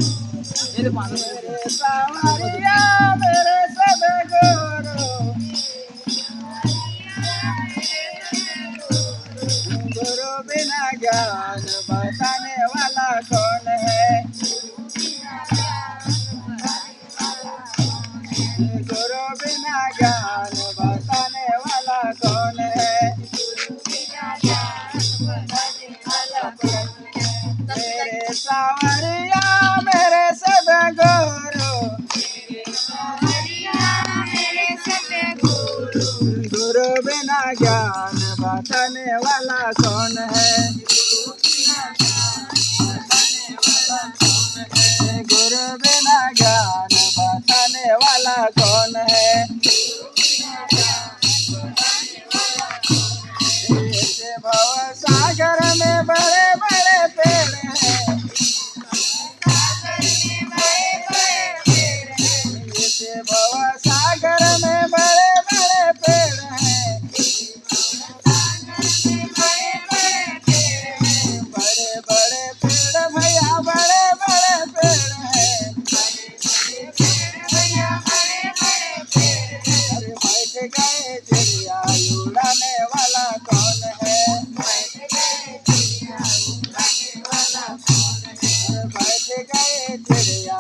मेरे सावरिया मेरे सदगुरु, गुरु बिना ज्ञान बताने वाला कौन है? गुरु बिना ज्ञान बताने वाला कौन है? मेरे सावरिया मेरे सदगुरु, गुरु बिना ज्ञान बताने वाला कौन है? गुरु बिना ज्ञान बताने वाला कौन है? इस भव सागर में बड़े बड़े पेड़ हैं, इस भव सागर में बड़े बड़े पेड़ हैं, बड़े बड़े पेड़ भैया बड़े बड़े पेड़ हैं। अरे बैठ गए चिड़िया उड़ाने वाला कौन है? अरे बैठ गए चिड़िया